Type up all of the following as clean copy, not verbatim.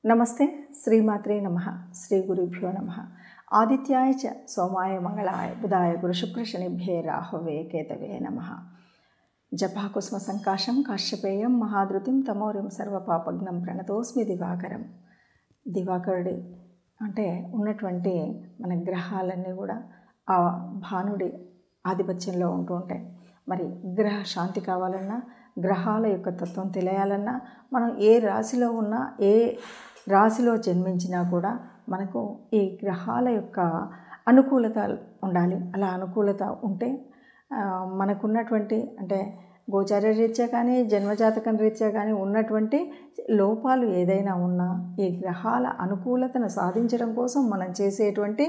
నమస్తే శ్రీమాత్రే నమః శ్రీ గురుభ్యో నమః ఆదిత్యాయ చ సోమాయ మంగళాయ బుధాయ గురు శుక్ర శనిభ్యే రాహవే కేతవే నమః జపాకుస్మ సంకాశం కాశ్యపేయం మహాధృతిం తమోరిం సర్వపాపగ్నం ప్రణతోస్మి దివాకరం. దివాకరుడి అంటే ఉన్నటువంటి మన గ్రహాలన్నీ కూడా ఆ భానుడి ఆధిపత్యంలో ఉంటూ ఉంటాయి. మరి గ్రహ శాంతి కావాలన్నా, గ్రహాల యొక్క తత్వం తెలియాలన్నా, మనం ఏ రాశిలో ఉన్నా, ఏ రాశిలో జన్మించినా కూడా మనకు ఈ గ్రహాల యొక్క అనుకూలత ఉండాలి. అలా అనుకూలత ఉంటే మనకున్నటువంటి అంటే గోచార రీత్యా కానీ జన్మజాతకం రీత్యా కానీ ఉన్నటువంటి లోపాలు ఏదైనా ఉన్నా ఈ గ్రహాల అనుకూలతను సాధించడం కోసం మనం చేసేటువంటి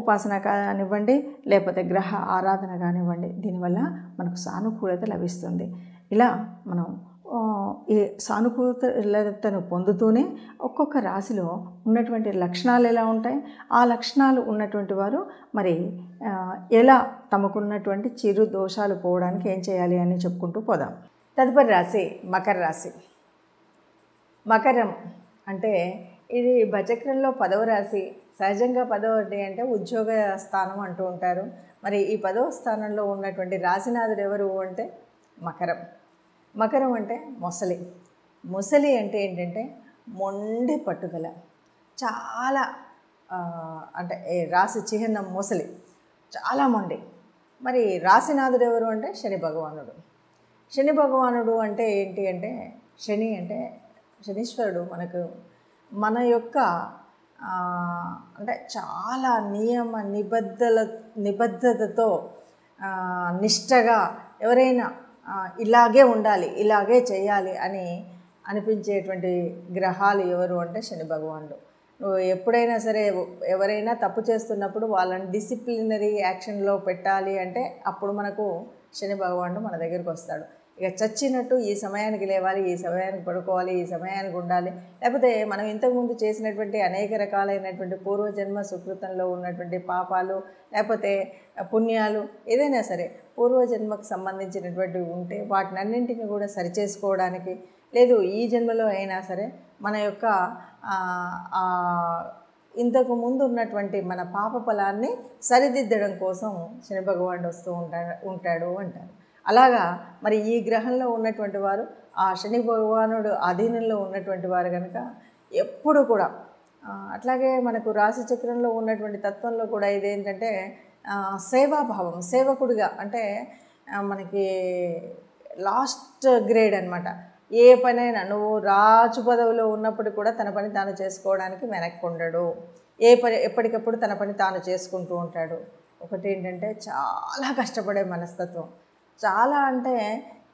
ఉపాసన కానివ్వండి, లేకపోతే గ్రహ ఆరాధన కానివ్వండి, దీనివల్ల మనకు సానుకూలత లభిస్తుంది. ఇలా మనం ఈ సానుకూలతను పొందుతూనే ఒక్కొక్క రాశిలో ఉన్నటువంటి లక్షణాలు ఎలా ఉంటాయి, ఆ లక్షణాలు ఉన్నటువంటి వారు మరి ఎలా తమకున్నటువంటి చిరు దోషాలు పోవడానికి ఏం చేయాలి అని చెప్పుకుంటూ పోదాం. తదుపరి రాశి మకర రాశి. మకరం అంటే ఇది బచక్రంలో 10వ రాశి. సహజంగా 10వది అంటే ఉద్యోగ స్థానం అంటూ ఉంటారు. మరి ఈ 10వ స్థానంలో ఉన్నటువంటి రాశినాథుడు ఎవరు అంటే మకరం. మకరం అంటే మొసలి. మొసలి అంటే ఏంటంటే మొండి పట్టుదల, చాలా అంటే రాశి చిహ్నం మొసలి, చాలా మొండి. మరి రాశినాథుడు ఎవరు అంటే శని భగవానుడు. శని భగవానుడు అంటే ఏంటి అంటే శని అంటే శనీశ్వరుడు మనకు మన యొక్క అంటే చాలా నియమ నిబద్ధతతో నిష్టగా ఎవరైనా ఇలాగే ఉండాలి, ఇలాగే చేయాలి అని అనిపించేటువంటి గ్రహాలు ఎవరు అంటే శని భగవానుడు. నువ్వు ఎప్పుడైనా సరే ఎవరైనా తప్పు చేస్తున్నప్పుడు వాళ్ళని డిసిప్లినరీ యాక్షన్లో పెట్టాలి అంటే అప్పుడు మనకు శని భగవానుడు మన దగ్గరికి వస్తాడు. ఇక చచ్చినట్టు ఈ సమయానికి లేవాలి, ఈ సమయానికి పడుకోవాలి, ఈ సమయానికి ఉండాలి, లేకపోతే మనం ఇంతకుముందు చేసినటువంటి అనేక రకాలైనటువంటి పూర్వజన్మ సుకృతంలో ఉన్నటువంటి పాపాలు లేకపోతే పుణ్యాలు ఏదైనా సరే పూర్వజన్మకు సంబంధించినటువంటివి ఉంటే వాటినన్నింటినీ కూడా సరిచేసుకోవడానికి, లేదు ఈ జన్మలో అయినా సరే మన యొక్క ఇంతకు ముందు ఉన్నటువంటి మన పాప ఫలాన్ని సరిదిద్దడం కోసం శని భగవానుడు వస్తూ ఉంటాడు అంటారు. అలాగా మరి ఈ గ్రహంలో ఉన్నటువంటి వారు ఆ శని భగవానుడు అధీనంలో ఉన్నటువంటి వారు కనుక ఎప్పుడు కూడా అట్లాగే మనకు రాశి చక్రంలో ఉన్నటువంటి తత్వంలో కూడా ఇదేంటంటే సేవాభావం, సేవకుడిగా అంటే మనకి లాస్ట్ గ్రేడ్ అనమాట. ఏ పనైనా నువ్వు రాజు పదవిలో ఉన్నప్పుడు కూడా తన పని తాను చేసుకోవడానికి వెనక్కుండడు. ఏ పని ఎప్పటికప్పుడు తన పని తాను చేసుకుంటూ ఉంటాడు. ఒకటి ఏంటంటే చాలా కష్టపడే మనస్తత్వం. చాలా అంటే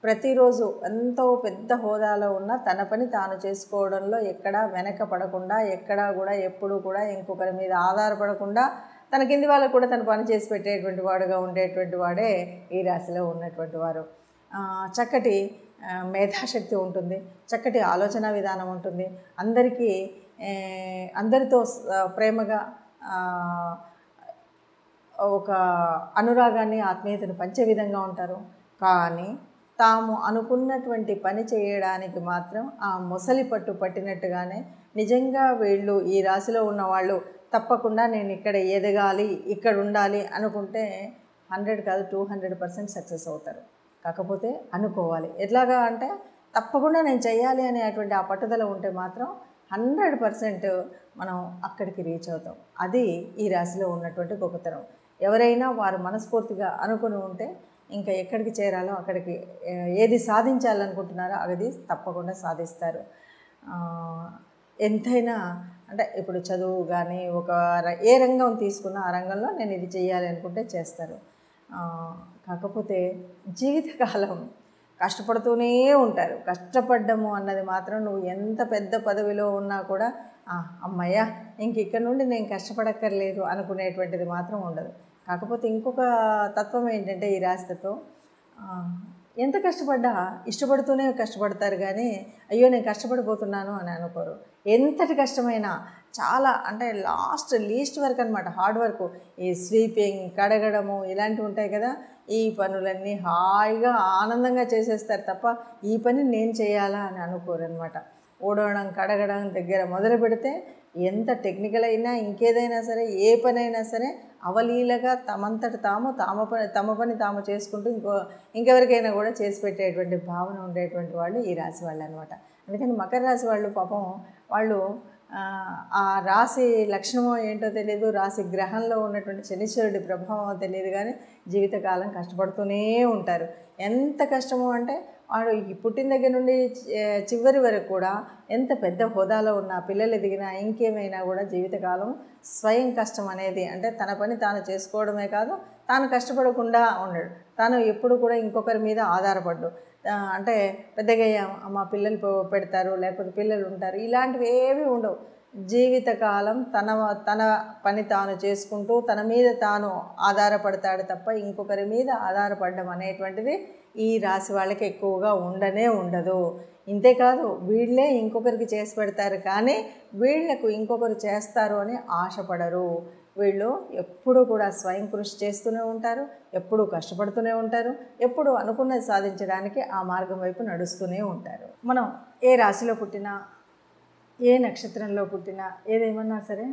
ప్రతిరోజు ఎంతో పెద్ద హోదాలో ఉన్న తన పని తాను చేసుకోవడంలో ఎక్కడా వెనక పడకుండా, ఎక్కడా కూడా ఎప్పుడు కూడా ఇంకొకరి మీద ఆధారపడకుండా తన కింది వాళ్ళకు కూడా తన పని చేసి పెట్టేటువంటి వాడుగా ఉండేటువంటి వాడే ఈ రాశిలో ఉన్నటువంటి వారు. చక్కటి మేధాశక్తి ఉంటుంది, చక్కటి ఆలోచన విధానం ఉంటుంది, అందరితో ప్రేమగా ఒక అనురాగాన్ని ఆత్మీయతను పంచే విధంగా ఉంటారు. కానీ తాము అనుకున్నటువంటి పని చేయడానికి మాత్రం ఆ మొసలి పట్టు పట్టినట్టుగానే నిజంగా వీళ్ళు ఈ రాశిలో ఉన్నవాళ్ళు తప్పకుండా నేను ఇక్కడ ఎదగాలి, ఇక్కడ ఉండాలి అనుకుంటే 100 కాదు 200% సక్సెస్ అవుతారు. కాకపోతే అనుకోవాలి. ఎట్లాగా అంటే తప్పకుండా నేను చేయాలి అనేటువంటి ఆ పట్టుదల ఉంటే మాత్రం 100% మనం అక్కడికి రీచ్ అవుతాం. అది ఈ రాశిలో ఉన్నటువంటి గొప్పతనం. ఎవరైనా వారు మనస్ఫూర్తిగా అనుకుని ఉంటే ఇంకా ఎక్కడికి చేరాలో అక్కడికి, ఏది సాధించాలనుకుంటున్నారో అది తప్పకుండా సాధిస్తారు. ఎంతైనా అంటే ఇప్పుడు చదువు కానీ ఏ రంగం తీసుకున్నా ఆ రంగంలో నేను ఇది చేయాలి అనుకుంటే చేస్తారు. కాకపోతే జీవితకాలం కష్టపడుతూనే ఉంటారు. కష్టపడ్డము అన్నది మాత్రం నువ్వు ఎంత పెద్ద పదవిలో ఉన్నా కూడా అమ్మయ్య ఇంక ఇక్కడ నుండి నేను కష్టపడక్కర్లేదు అనుకునేటువంటిది మాత్రం ఉండదు. కాకపోతే ఇంకొక తత్వం ఏంటంటే ఈ రాశి తత్వం, ఎంత కష్టపడ్డా ఇష్టపడుతూనే కష్టపడతారు కానీ అయ్యో నేను కష్టపడిపోతున్నాను అని అనుకోరు. ఎంతటి కష్టమైనా చాలా అంటే లీస్ట్ వర్క్ అనమాట, హార్డ్ వర్క్. ఈ స్వీపింగ్, కడగడము ఇలాంటివి ఉంటాయి కదా, ఈ పనులన్నీ హాయిగా ఆనందంగా చేసేస్తారు తప్ప ఈ పని నేను చేయాలా అని అనుకోరు అనమాట. ఊడవడం కడగడం దగ్గర మొదలు పెడితే ఎంత టెక్నికల్ అయినా ఇంకేదైనా సరే ఏ పనైనా సరే అవలీలగా తమంతట తమ పని తాము చేసుకుంటూ ఇంకెవరికైనా కూడా చేసి పెట్టేటువంటి భావన ఉండేటువంటి వాళ్ళు ఈ రాశి వాళ్ళు అనమాట. అందుకని మకర రాశి వాళ్ళు పాపం వాళ్ళు ఆ రాశి లక్షణమో ఏంటో తెలియదు, రాశి గ్రహంలో ఉన్నటువంటి శనీశ్వరుడి ప్రభావం తెలియదు, కానీ జీవితకాలం కష్టపడుతూనే ఉంటారు. ఎంత కష్టమో అంటే వాడు ఈ పుట్టిన దగ్గర నుండి చివరి వరకు కూడా ఎంత పెద్ద హోదాలో ఉన్న పిల్లలు ఎదిగినా ఇంకేమైనా కూడా జీవితకాలం స్వయం కష్టం అనేది, అంటే తన పని తాను చేసుకోవడమే కాదు, తాను కష్టపడకుండా ఉండడు. తాను ఎప్పుడు కూడా ఇంకొకరి మీద ఆధారపడ్డు, అంటే పెద్దగా మా పిల్లలు పెడతారు లేకపోతే పిల్లలు ఉంటారు ఇలాంటివి ఏమీ ఉండవు. జీవితకాలం తన పని తాను చేసుకుంటూ తన మీద తాను ఆధారపడతాడు తప్ప ఇంకొకరి మీద ఆధారపడడం అనేటువంటిది ఈ రాశి వాళ్ళకి ఎక్కువగా ఉండదు. ఇంతేకాదు వీళ్ళే ఇంకొకరికి చేసి పెడతారు, కానీ వీళ్లకు ఇంకొకరు చేస్తారు అని ఆశపడరు. వీళ్ళు ఎప్పుడూ కూడా స్వయం కృషి చేస్తూనే ఉంటారు, ఎప్పుడూ కష్టపడుతూనే ఉంటారు, ఎప్పుడు అనుకున్నది సాధించడానికి ఆ మార్గం వైపు నడుస్తూనే ఉంటారు. మనం ఏ రాశిలో పుట్టినా ఏ నక్షత్రంలో పుట్టినా ఏదేమన్నా సరే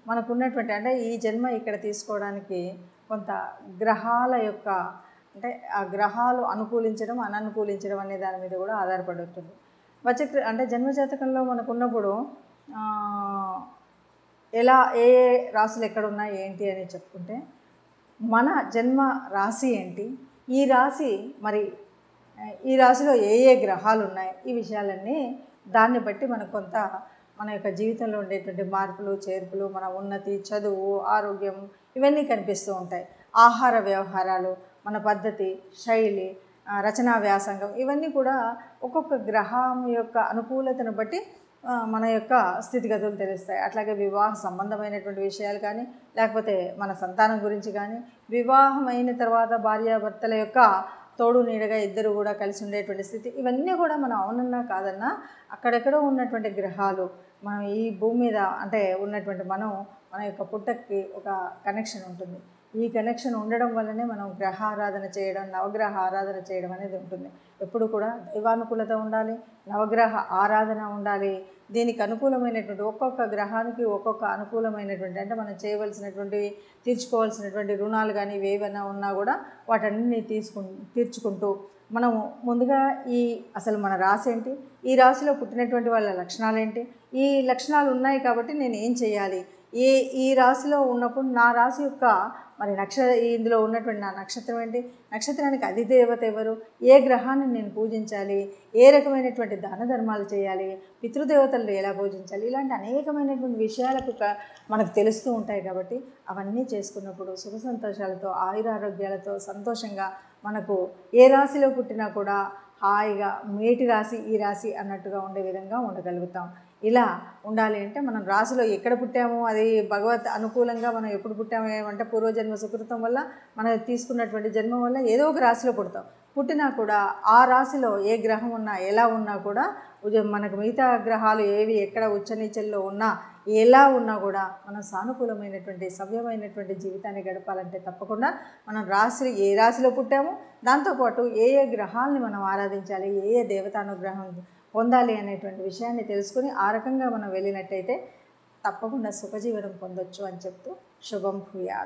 మనకున్నటువంటి అంటే ఈ జన్మ ఇక్కడ తీసుకోవడానికి కొంత గ్రహాల యొక్క అంటే ఆ గ్రహాలు అనుకూలించడం అననుకూలించడం అనే దాని మీద కూడా ఆధారపడి ఉంటుంది. అంటే జన్మజాతకంలో మనకున్నప్పుడు ఎలా ఏ రాశులు ఎక్కడున్నాయి ఏంటి అని చెప్పుకుంటే మన జన్మ రాశి ఏంటి, ఈ రాశి మరి ఈ రాశిలో ఏ గ్రహాలు ఉన్నాయి, ఈ విషయాలన్నీ దాన్ని బట్టి మనకు కొంత మన యొక్క జీవితంలో ఉండేటువంటి మార్పులు చేర్పులు, మన ఉన్నతి, చదువు, ఆరోగ్యం ఇవన్నీ కనిపిస్తూ ఉంటాయి. ఆహార వ్యవహారాలు, మన పద్ధతి, శైలి, రచనా వ్యాసంగం ఇవన్నీ కూడా ఒక్కొక్క గ్రహం యొక్క అనుకూలతను బట్టి మన యొక్క స్థితిగతులు తెలుస్తాయి. అట్లాగే వివాహ సంబంధమైనటువంటి విషయాలు కానీ లేకపోతే మన సంతానం గురించి కానీ, వివాహం అయిన తర్వాత భార్యాభర్తల యొక్క తోడు నీడగా ఇద్దరు కూడా కలిసి ఉండేటువంటి స్థితి, ఇవన్నీ కూడా మనం అవునన్నా కాదన్నా అక్కడెక్కడో ఉన్నటువంటి గ్రహాలు మనం ఈ భూమి మీద అంటే ఉన్నటువంటి మన యొక్క పుట్టకి ఒక కనెక్షన్ ఉంటుంది. ఈ కనెక్షన్ ఉండడం వల్లనే మనం గ్రహ ఆరాధన చేయడం, నవగ్రహ ఆరాధన చేయడం అనేది ఉంటుంది. ఎప్పుడు కూడా దైవానుకూలత ఉండాలి, నవగ్రహ ఆరాధన ఉండాలి. దీనికి అనుకూలమైనటువంటి ఒక్కొక్క గ్రహానికి ఒక్కొక్క అనుకూలమైనటువంటి అంటే మనం చేయవలసినటువంటివి, తీర్చుకోవాల్సినటువంటి రుణాలు కానీ ఏవైనా ఉన్నా కూడా వాటన్నిటిని తీర్చుకుంటూ మనం ముందుగా అసలు మన రాశి ఏంటి, ఈ రాశిలో పుట్టినటువంటి వాళ్ళ లక్షణాలు ఏంటి, ఈ లక్షణాలు ఉన్నాయి కాబట్టి నేను ఏం చేయాలి, ఈ రాశిలో ఉన్నప్పుడు నా రాశి యొక్క మరి ఇందులో ఉన్నటువంటి నా నక్షత్రం ఏంటి, నక్షత్రానికి అధిదేవత ఎవరు, ఏ గ్రహాన్ని నేను పూజించాలి, ఏ రకమైనటువంటి దాన ధర్మాలు చేయాలి, పితృదేవతలను ఎలా పూజించాలి, ఇలాంటి అనేకమైనటువంటి విషయాలకు మనకు తెలుస్తూ ఉంటాయి. కాబట్టి అవన్నీ చేసుకున్నప్పుడు సుఖ సంతోషాలతో ఆయురారోగ్యాలతో సంతోషంగా మనకు ఏ రాశిలో పుట్టినా కూడా హాయిగా మేటి రాశి ఈ రాశి అన్నట్టుగా ఉండే విధంగా ఉండగలుగుతాం. ఇలా ఉండాలి అంటే మనం రాశిలో ఎక్కడ పుట్టామో అది భగవత్ అనుకూలంగా మనం ఎప్పుడు పుట్టాము ఏమంటే పూర్వజన్మ సుకృతం వల్ల మనం తీసుకున్నటువంటి జన్మ వల్ల ఏదో ఒక రాశిలో పుడతాం. పుట్టినా కూడా ఆ రాశిలో ఏ గ్రహం ఉన్నా ఎలా ఉన్నా కూడా మనకు మిగతా గ్రహాలు ఏవి ఎక్కడ ఉచ్చనీచల్లో ఉన్నా ఎలా ఉన్నా కూడా మనం సానుకూలమైనటువంటి సవ్యమైనటువంటి జీవితాన్ని గడపాలంటే తప్పకుండా మనం ఏ రాశిలో పుట్టామో దాంతోపాటు ఏ గ్రహాలని మనం ఆరాధించాలి, ఏ దేవతానుగ్రహం పొందాలి అనేటువంటి విషయాన్ని తెలుసుకుని ఆ రకంగా మనం వెళ్ళినట్టయితే తప్పకుండా సుఖజీవనం పొందొచ్చు అని చెప్తూ శుభం భూయాత్.